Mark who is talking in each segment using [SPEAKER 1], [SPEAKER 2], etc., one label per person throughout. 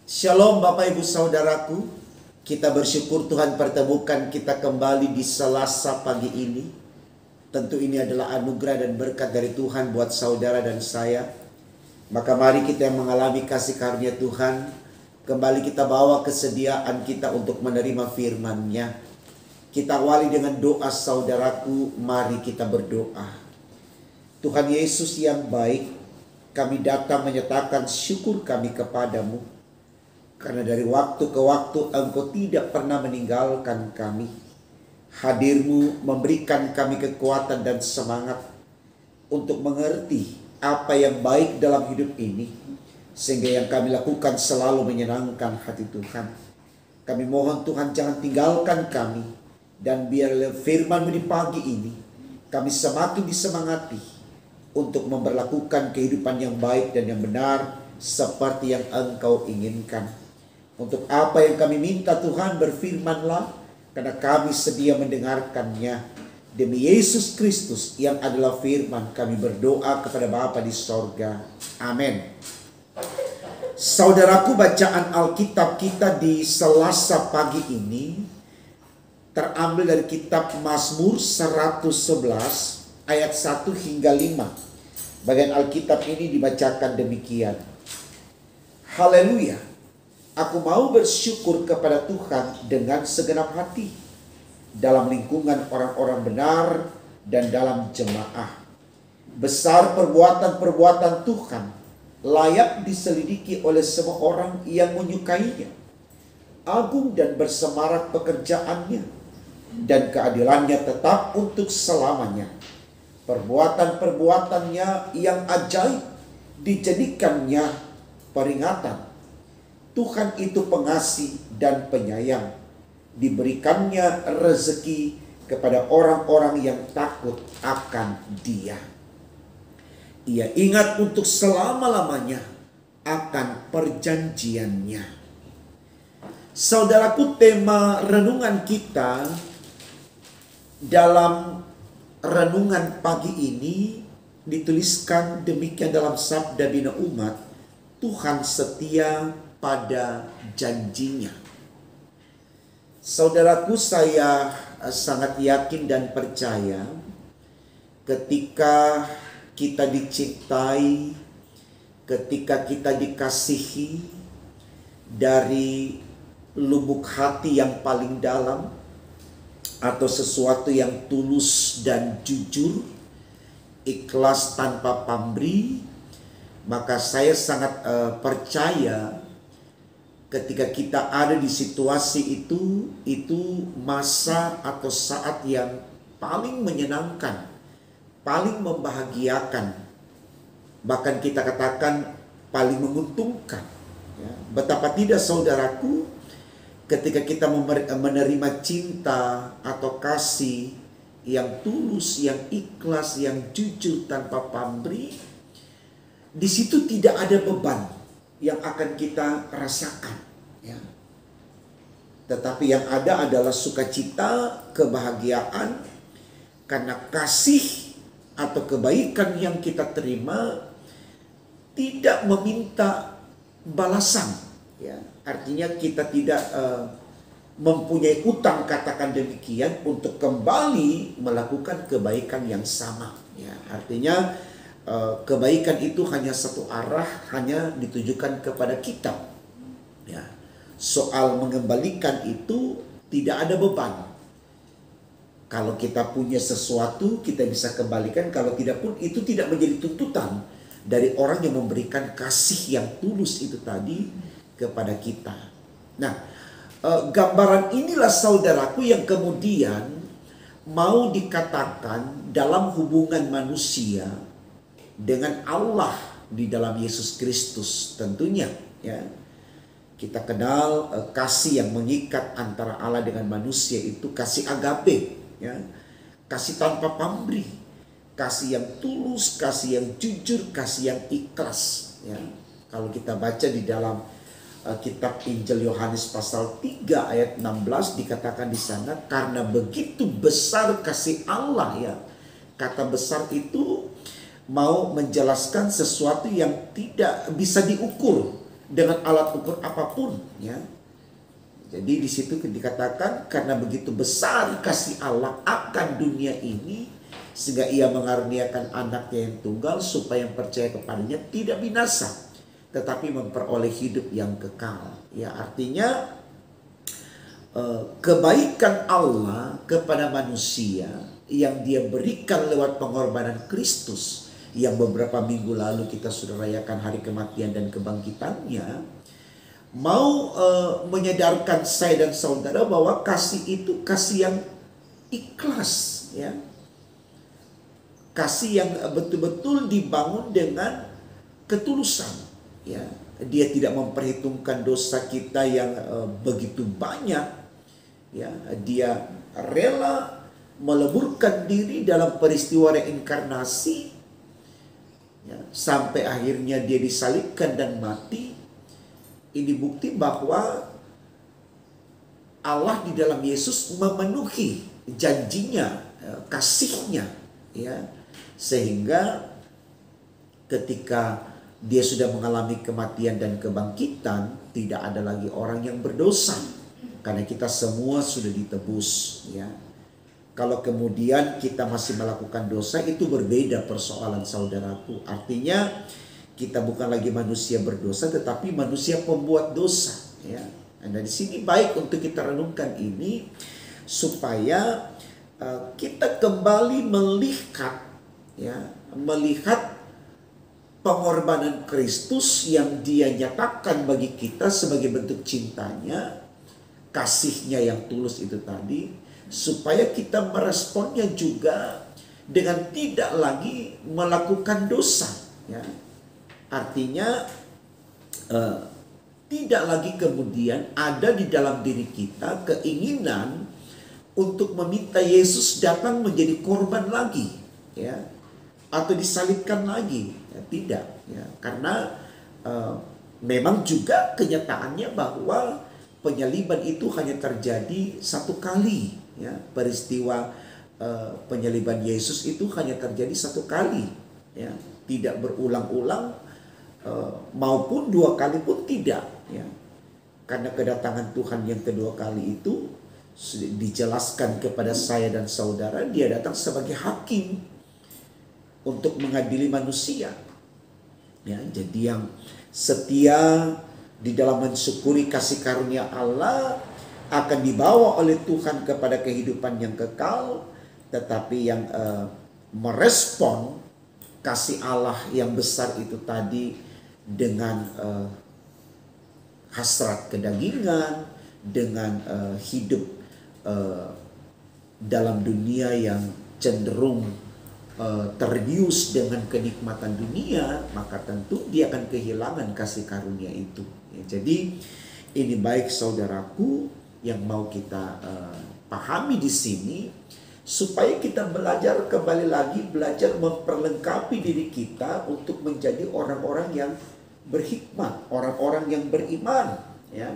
[SPEAKER 1] Shalom Bapak Ibu Saudaraku, kita bersyukur Tuhan pertemukan kita kembali di Selasa pagi ini. Tentu ini adalah anugerah dan berkat dari Tuhan buat saudara dan saya. Maka mari kita yang mengalami kasih karunia Tuhan, kembali kita bawa kesediaan kita untuk menerima firman-Nya. Kita awali dengan doa saudaraku, mari kita berdoa. Tuhan Yesus yang baik, kami datang menyatakan syukur kami kepadamu. Karena dari waktu ke waktu Engkau tidak pernah meninggalkan kami. Hadir-Mu memberikan kami kekuatan dan semangat untuk mengerti apa yang baik dalam hidup ini, sehingga yang kami lakukan selalu menyenangkan hati Tuhan. Kami mohon Tuhan jangan tinggalkan kami, dan biarlah firman-Mu di pagi ini kami semakin disemangati untuk memperlakukan kehidupan yang baik dan yang benar seperti yang Engkau inginkan. Untuk apa yang kami minta Tuhan, berfirmanlah, karena kami sedia mendengarkannya. Demi Yesus Kristus yang adalah firman, kami berdoa kepada Bapa di sorga. Amin. Saudaraku, bacaan Alkitab kita di Selasa pagi ini terambil dari kitab Mazmur 111 ayat 1 hingga 5. Bagian Alkitab ini dibacakan demikian. Haleluya. Aku mau bersyukur kepada Tuhan dengan segenap hati dalam lingkungan orang-orang benar dan dalam jemaah. Besar perbuatan-perbuatan Tuhan, layak diselidiki oleh semua orang yang menyukainya. Agung dan bersemarak pekerjaannya, dan keadilannya tetap untuk selamanya. Perbuatan-perbuatannya yang ajaib dijadikannya peringatan. Tuhan itu pengasih dan penyayang. Diberikannya rezeki kepada orang-orang yang takut akan Dia. Ia ingat untuk selama-lamanya akan perjanjiannya. Saudaraku, tema renungan kita dalam renungan pagi ini dituliskan demikian dalam Sabda Bina Umat, Tuhan setia pada janjinya. Saudaraku, saya sangat yakin dan percaya ketika kita dicintai, ketika kita dikasihi dari lubuk hati yang paling dalam, atau sesuatu yang tulus dan jujur, ikhlas tanpa pamrih, maka saya sangat percaya ketika kita ada di situasi itu masa atau saat yang paling menyenangkan, paling membahagiakan, bahkan kita katakan paling menguntungkan. Ya, betapa tidak saudaraku, ketika kita menerima cinta atau kasih yang tulus, yang ikhlas, yang jujur tanpa pamrih, di situ tidak ada beban yang akan kita rasakan, ya. Tetapi yang ada adalah sukacita, kebahagiaan, karena kasih atau kebaikan yang kita terima tidak meminta balasan, ya. Artinya kita tidak mempunyai utang, katakan demikian, untuk kembali melakukan kebaikan yang sama, ya. Artinya kebaikan itu hanya satu arah, hanya ditujukan kepada kita. Ya. Soal mengembalikan itu tidak ada beban. Kalau kita punya sesuatu, kita bisa kembalikan. Kalau tidak pun, itu tidak menjadi tuntutan dari orang yang memberikan kasih yang tulus itu tadi kepada kita. Nah, gambaran inilah saudaraku yang kemudian mau dikatakan dalam hubungan manusia dengan Allah di dalam Yesus Kristus tentunya, ya. Kita kenal kasih yang mengikat antara Allah dengan manusia itu kasih agape, ya. Kasih tanpa pamrih, kasih yang tulus, kasih yang jujur, kasih yang ikhlas, ya. Kalau kita baca di dalam kitab Injil Yohanes pasal 3 ayat 16 dikatakan di sana, karena begitu besar kasih Allah, ya. Kata besar itu mau menjelaskan sesuatu yang tidak bisa diukur dengan alat ukur apapun, ya. Jadi di situ dikatakan karena begitu besar kasih Allah akan dunia ini sehingga ia mengaruniakan anaknya yang tunggal supaya yang percaya kepadanya tidak binasa tetapi memperoleh hidup yang kekal. Ya, artinya kebaikan Allah kepada manusia yang dia berikan lewat pengorbanan Kristus yang beberapa minggu lalu kita sudah rayakan hari kematian dan kebangkitannya, mau menyadarkan saya dan saudara bahwa kasih itu kasih yang ikhlas, ya. Kasih yang betul-betul dibangun dengan ketulusan, ya. Dia tidak memperhitungkan dosa kita yang begitu banyak, ya. Dia rela meleburkan diri dalam peristiwa reinkarnasi, ya, sampai akhirnya dia disalibkan dan mati. Ini bukti bahwa Allah di dalam Yesus memenuhi janjinya, kasihnya, ya, sehingga ketika dia sudah mengalami kematian dan kebangkitan, tidak ada lagi orang yang berdosa karena kita semua sudah ditebus, ya. Kalau kemudian kita masih melakukan dosa, itu berbeda persoalan, saudaraku. Artinya kita bukan lagi manusia berdosa, tetapi manusia pembuat dosa, ya. Nah, di sini baik untuk kita renungkan ini supaya kita kembali melihat, ya, melihat pengorbanan Kristus yang Dia nyatakan bagi kita sebagai bentuk cintanya, kasihnya yang tulus itu tadi, supaya kita meresponnya juga dengan tidak lagi melakukan dosa, ya. Artinya tidak lagi kemudian ada di dalam diri kita keinginan untuk meminta Yesus datang menjadi korban lagi, ya, atau disalibkan lagi, ya, tidak, ya, karena memang juga kenyataannya bahwa penyaliban itu hanya terjadi satu kali, ya. Peristiwa penyaliban Yesus itu hanya terjadi satu kali, ya, tidak berulang-ulang, maupun dua kali pun tidak, ya. Karena kedatangan Tuhan yang kedua kali itu dijelaskan kepada saya dan saudara, Dia datang sebagai hakim untuk mengadili manusia, ya. Jadi yang setia di dalam mensyukuri kasih karunia Allah akan dibawa oleh Tuhan kepada kehidupan yang kekal, tetapi yang merespon kasih Allah yang besar itu tadi dengan hasrat kedagingan, dengan hidup dalam dunia yang cenderung terbius dengan kenikmatan dunia, maka tentu dia akan kehilangan kasih karunia itu, ya. Jadi ini baik, saudaraku, yang mau kita pahami di sini, supaya kita belajar kembali lagi, belajar memperlengkapi diri kita untuk menjadi orang-orang yang berhikmat, orang-orang yang beriman, ya.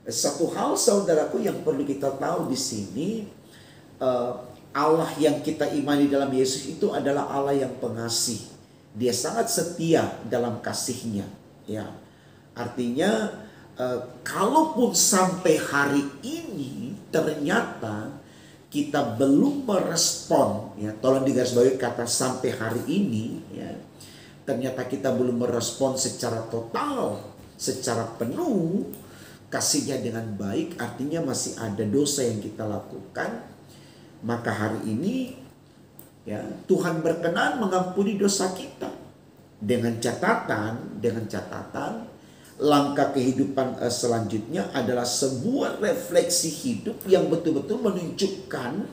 [SPEAKER 1] Satu hal, saudaraku, yang perlu kita tahu di sini, Allah yang kita imani dalam Yesus itu adalah Allah yang pengasih. Dia sangat setia dalam kasihnya, ya. Artinya kalaupun sampai hari ini ternyata kita belum merespon, ya, tolong digarisbawahi kata sampai hari ini, ya, ternyata kita belum merespon secara total, secara penuh kasihnya dengan baik, artinya masih ada dosa yang kita lakukan. Maka hari ini, ya, Tuhan berkenan mengampuni dosa kita dengan catatan langkah kehidupan selanjutnya adalah sebuah refleksi hidup yang betul-betul menunjukkan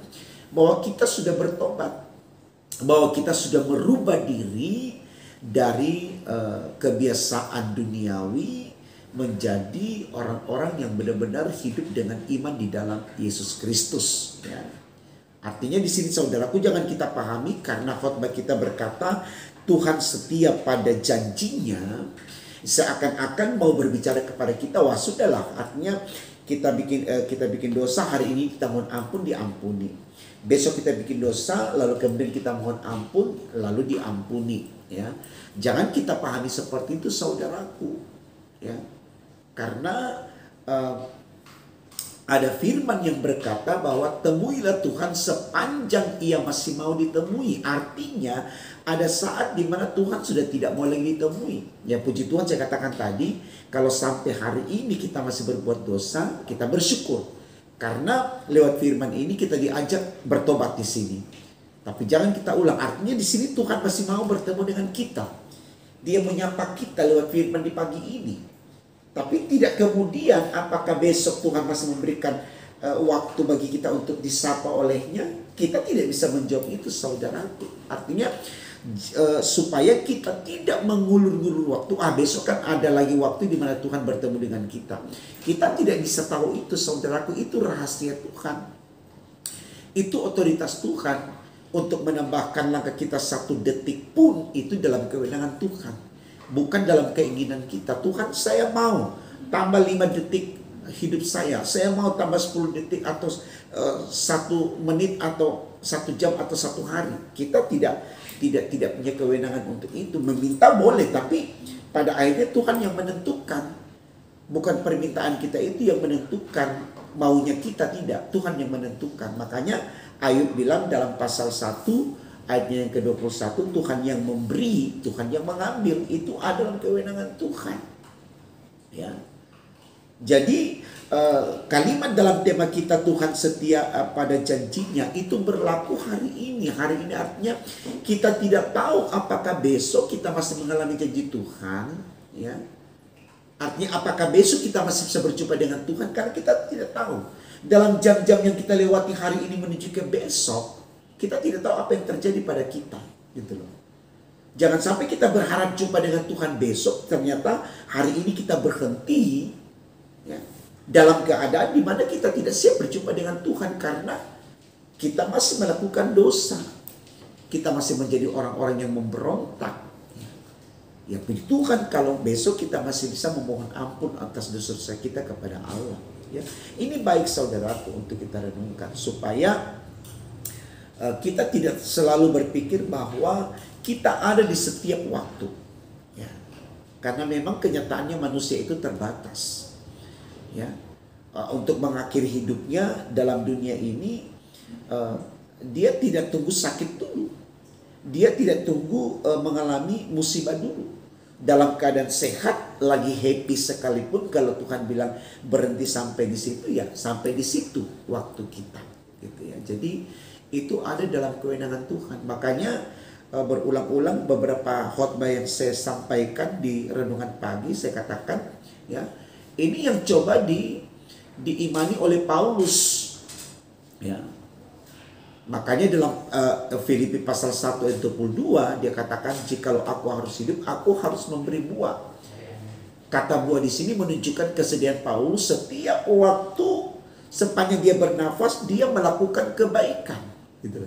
[SPEAKER 1] bahwa kita sudah bertobat, bahwa kita sudah merubah diri dari kebiasaan duniawi menjadi orang-orang yang benar-benar hidup dengan iman di dalam Yesus Kristus, ya. Artinya di sini, saudaraku, jangan kita pahami karena khotbah kita berkata Tuhan setia pada janjinya, seakan-akan mau berbicara kepada kita, wah sudahlah, artinya kita bikin dosa hari ini, kita mohon ampun, diampuni. Besok kita bikin dosa, lalu kemudian kita mohon ampun, lalu diampuni. Ya, jangan kita pahami seperti itu saudaraku. Ya, karena ada firman yang berkata bahwa temuilah Tuhan sepanjang ia masih mau ditemui. Artinya ada saat di mana Tuhan sudah tidak mau lagi ditemui. Ya puji Tuhan, saya katakan tadi, kalau sampai hari ini kita masih berbuat dosa, kita bersyukur. Karena lewat firman ini kita diajak bertobat di sini. Tapi jangan kita ulang. Artinya di sini Tuhan masih mau bertemu dengan kita. Dia menyapa kita lewat firman di pagi ini. Tapi tidak kemudian apakah besok Tuhan masih memberikan waktu bagi kita untuk disapa olehnya? Kita tidak bisa menjawab itu saudaraku. Artinya supaya kita tidak mengulur-ngulur waktu. Besok kan ada lagi waktu di mana Tuhan bertemu dengan kita. Kita tidak bisa tahu itu saudaraku. Itu rahasia Tuhan. Itu otoritas Tuhan. Untuk menambahkan langkah kita 1 detik pun itu dalam kewenangan Tuhan. Bukan dalam keinginan kita. Tuhan, saya mau tambah 5 detik hidup saya. Saya mau tambah 10 detik atau 1 menit atau 1 jam atau 1 hari. Kita tidak punya kewenangan untuk itu. Meminta boleh, tapi pada akhirnya Tuhan yang menentukan. Bukan permintaan kita itu yang menentukan maunya kita, tidak. Tuhan yang menentukan. Makanya Ayub bilang dalam pasal 1 ayatnya yang ke-21, Tuhan yang memberi, Tuhan yang mengambil, itu adalah kewenangan Tuhan. Ya. Jadi kalimat dalam tema kita Tuhan setia pada janjinya itu berlaku hari ini. Hari ini artinya kita tidak tahu apakah besok kita masih mengalami janji Tuhan. Ya. Artinya apakah besok kita masih bisa berjumpa dengan Tuhan, karena kita tidak tahu. Dalam jam-jam yang kita lewati hari ini menuju ke besok, kita tidak tahu apa yang terjadi pada kita, gitu loh. Jangan sampai kita berharap jumpa dengan Tuhan besok, ternyata hari ini kita berhenti ya, dalam keadaan di mana kita tidak siap berjumpa dengan Tuhan karena kita masih melakukan dosa. Kita masih menjadi orang-orang yang memberontak. Ya puji Tuhan kalau besok kita masih bisa memohon ampun atas dosa-dosa kita kepada Allah. Ya, ini baik saudaraku untuk kita renungkan supaya kita tidak selalu berpikir bahwa kita ada di setiap waktu. Ya, karena memang kenyataannya manusia itu terbatas. Ya, untuk mengakhiri hidupnya dalam dunia ini, dia tidak tunggu sakit dulu, dia tidak tunggu mengalami musibah dulu. Dalam keadaan sehat, lagi happy sekalipun, kalau Tuhan bilang berhenti sampai di situ, ya sampai di situ waktu kita, gitu ya. Jadi itu ada dalam kewenangan Tuhan. Makanya berulang-ulang beberapa khotbah yang saya sampaikan di renungan pagi, saya katakan, ya ini yang coba diimani oleh Paulus, ya. Makanya dalam Filipi pasal 1 ayat 22 dia katakan, jikalau aku harus hidup, aku harus memberi buah. Kata buah di sini menunjukkan kesediaan Paulus setiap waktu sepanjang dia bernafas dia melakukan kebaikan, gitu.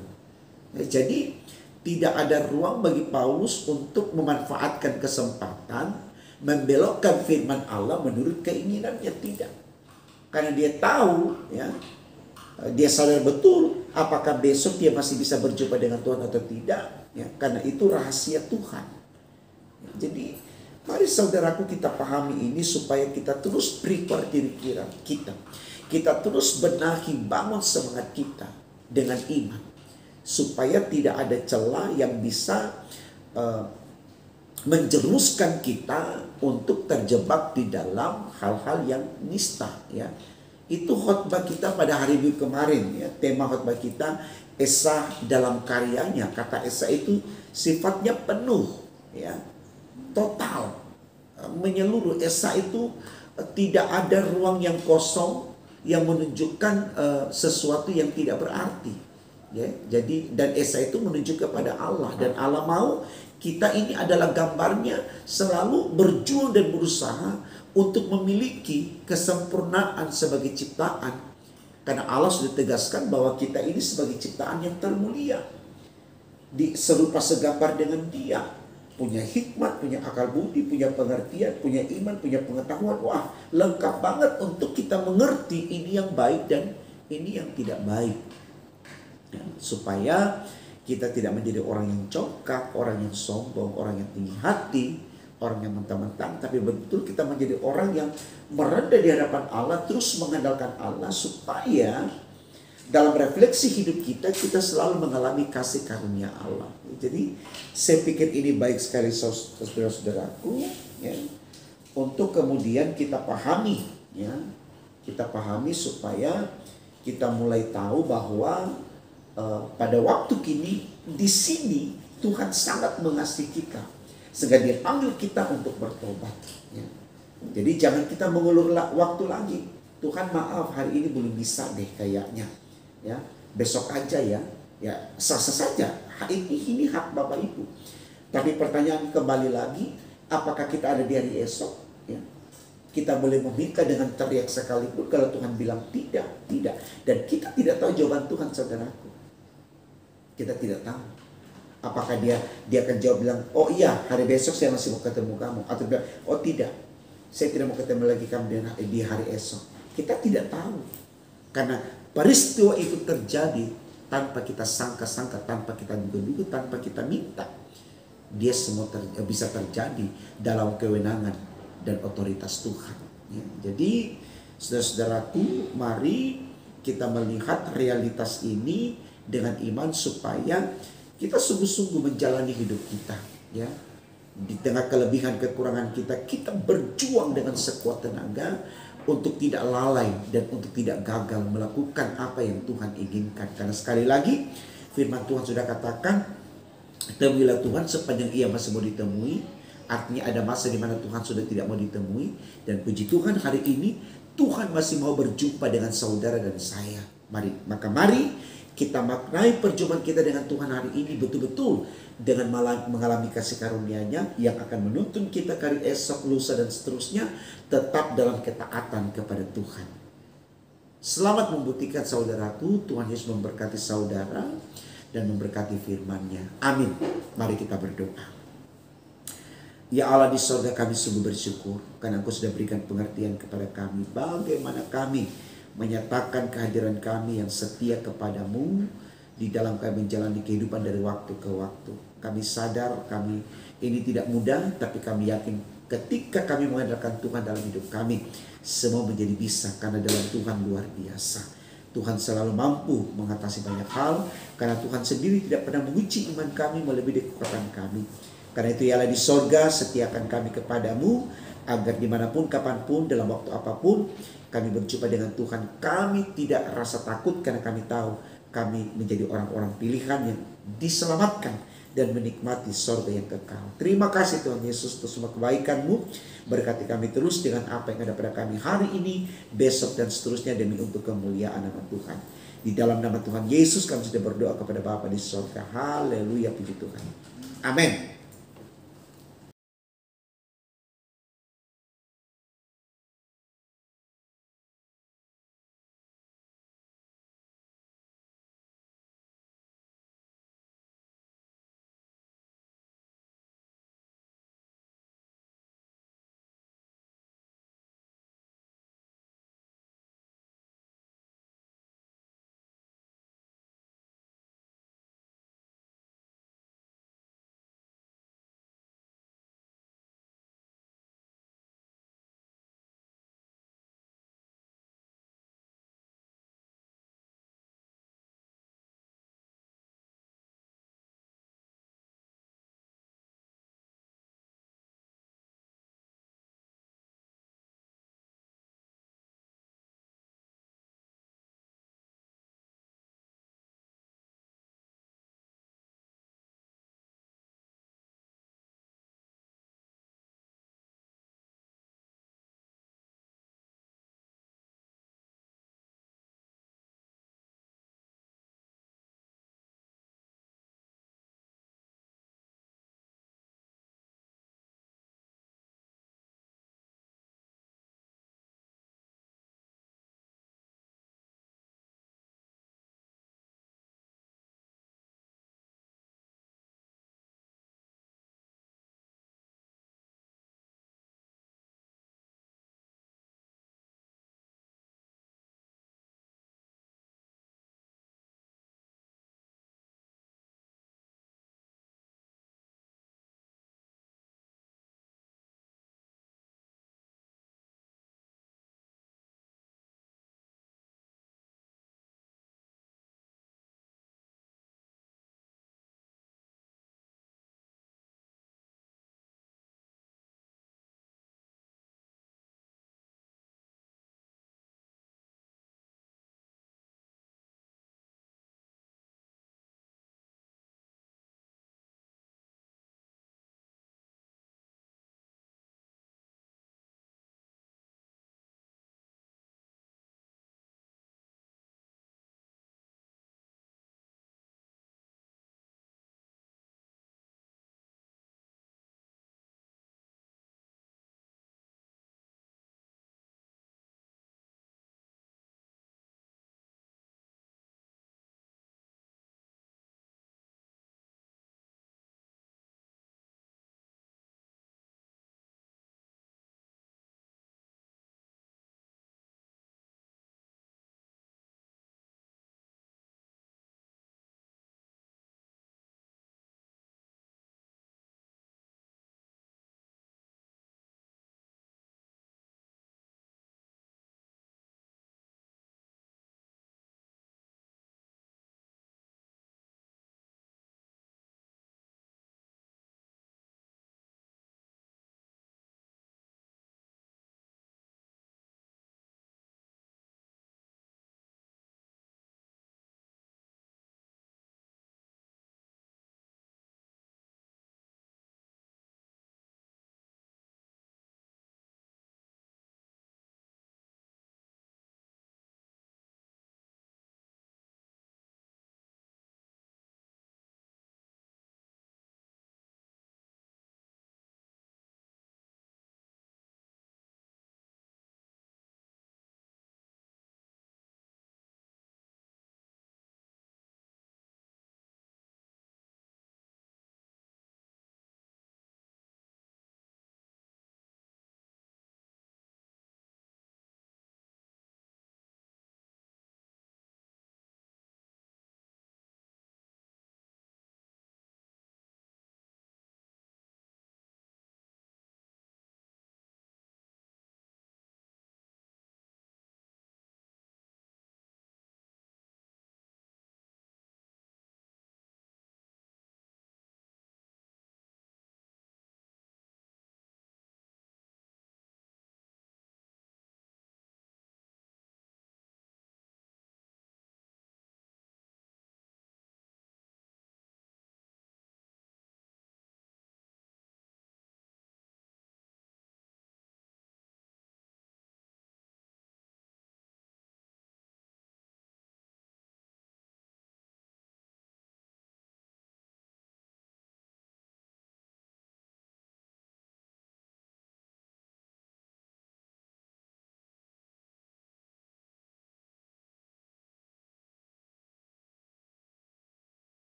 [SPEAKER 1] Ya, jadi tidak ada ruang bagi Paulus untuk memanfaatkan kesempatan membelokkan firman Allah menurut keinginannya, tidak. Karena dia tahu, ya, dia sadar betul apakah besok dia masih bisa berjumpa dengan Tuhan atau tidak, ya, karena itu rahasia Tuhan. Jadi mari saudaraku kita pahami ini supaya kita terus prepare diri kita. Kita terus benahi, bangun semangat kita dengan iman supaya tidak ada celah yang bisa menjeruskan kita untuk terjebak di dalam hal-hal yang nista, ya. Itu khotbah kita pada hari Minggu kemarin, ya. Tema khotbah kita Esa dalam karyanya. Kata Esa itu sifatnya penuh, ya, total, menyeluruh. Esa itu tidak ada ruang yang kosong yang menunjukkan sesuatu yang tidak berarti, ya. Jadi dan Esa itu menunjuk kepada Allah, dan Allah mau kita ini adalah gambarnya selalu berjuang dan berusaha untuk memiliki kesempurnaan sebagai ciptaan. Karena Allah sudah tegaskan bahwa kita ini sebagai ciptaan yang termulia, serupa segambar dengan Dia, punya hikmat, punya akal budi, punya pengertian, punya iman, punya pengetahuan. Wah, lengkap banget untuk kita mengerti ini yang baik dan ini yang tidak baik, ya, supaya Kita tidak menjadi orang yang congkak, orang yang sombong, orang yang tinggi hati, orang yang mentang-mentang, tapi betul kita menjadi orang yang merendah di hadapan Allah, terus mengandalkan Allah supaya dalam refleksi hidup kita, kita selalu mengalami kasih karunia Allah. Jadi saya pikir ini baik sekali saudara-saudaraku, ya, untuk kemudian kita pahami, ya, kita pahami supaya kita mulai tahu bahwa pada waktu kini di sini Tuhan sangat mengasihi kita, sehingga Dia panggil kita untuk bertobat. Ya. Jadi jangan kita mengulur waktu lagi. Tuhan maaf, hari ini belum bisa deh kayaknya. Ya, besok aja ya, ya sah-sah saja. Ini hak Bapak Ibu. Tapi pertanyaan kembali lagi, apakah kita ada di hari esok? Ya. Kita boleh meminta dengan teriak sekalipun kalau Tuhan bilang tidak. Dan kita tidak tahu jawaban Tuhan, saudaraku. Kita tidak tahu. Apakah dia akan jawab bilang, oh iya hari besok saya masih mau ketemu kamu. Atau bilang, oh tidak, saya tidak mau ketemu lagi kamu di hari esok. Kita tidak tahu. Karena peristiwa itu terjadi tanpa kita sangka-sangka, tanpa kita duga-duga, tanpa kita minta. Dia semua bisa terjadi dalam kewenangan dan otoritas Tuhan. Ya, jadi saudara-saudaraku, mari kita melihat realitas ini dengan iman supaya kita sungguh-sungguh menjalani hidup kita. Ya, di tengah kelebihan kekurangan kita, kita berjuang dengan sekuat tenaga untuk tidak lalai dan untuk tidak gagal melakukan apa yang Tuhan inginkan. Karena sekali lagi firman Tuhan sudah katakan, temuilah Tuhan sepanjang ia masih mau ditemui. Artinya ada masa di mana Tuhan sudah tidak mau ditemui. Dan puji Tuhan hari ini Tuhan masih mau berjumpa dengan saudara dan saya. Mari kita maknai perjumpaan kita dengan Tuhan hari ini betul-betul dengan mengalami kasih karunia-Nya yang akan menuntun kita hari esok, lusa dan seterusnya tetap dalam ketaatan kepada Tuhan. Selamat membuktikan saudaraku. Tuhan Yesus memberkati saudara dan memberkati firman-Nya. Amin. Mari kita berdoa. Ya Allah di surga, kami sungguh bersyukur karena Engkau sudah berikan pengertian kepada kami bagaimana kami menyatakan kehadiran kami yang setia kepadamu di dalam kami menjalani kehidupan dari waktu ke waktu. Kami sadar kami ini tidak mudah, tapi kami yakin ketika kami mengandalkan Tuhan dalam hidup kami, semua menjadi bisa karena dalam Tuhan luar biasa. Tuhan selalu mampu mengatasi banyak hal karena Tuhan sendiri tidak pernah menguji iman kami melebihi kekuatan kami. Karena itu ialah di sorga setiakan kami kepadamu, agar dimanapun, kapanpun, dalam waktu apapun kami berjumpa dengan Tuhan, kami tidak rasa takut karena kami tahu kami menjadi orang-orang pilihan yang diselamatkan dan menikmati sorga yang kekal. Terima kasih Tuhan Yesus untuk semua kebaikan-Mu. Berkati kami terus dengan apa yang ada pada kami hari ini, besok dan seterusnya demi untuk kemuliaan nama Tuhan. Di dalam nama Tuhan Yesus kami sudah berdoa kepada Bapa di sorga. Haleluya, puji Tuhan. Amin.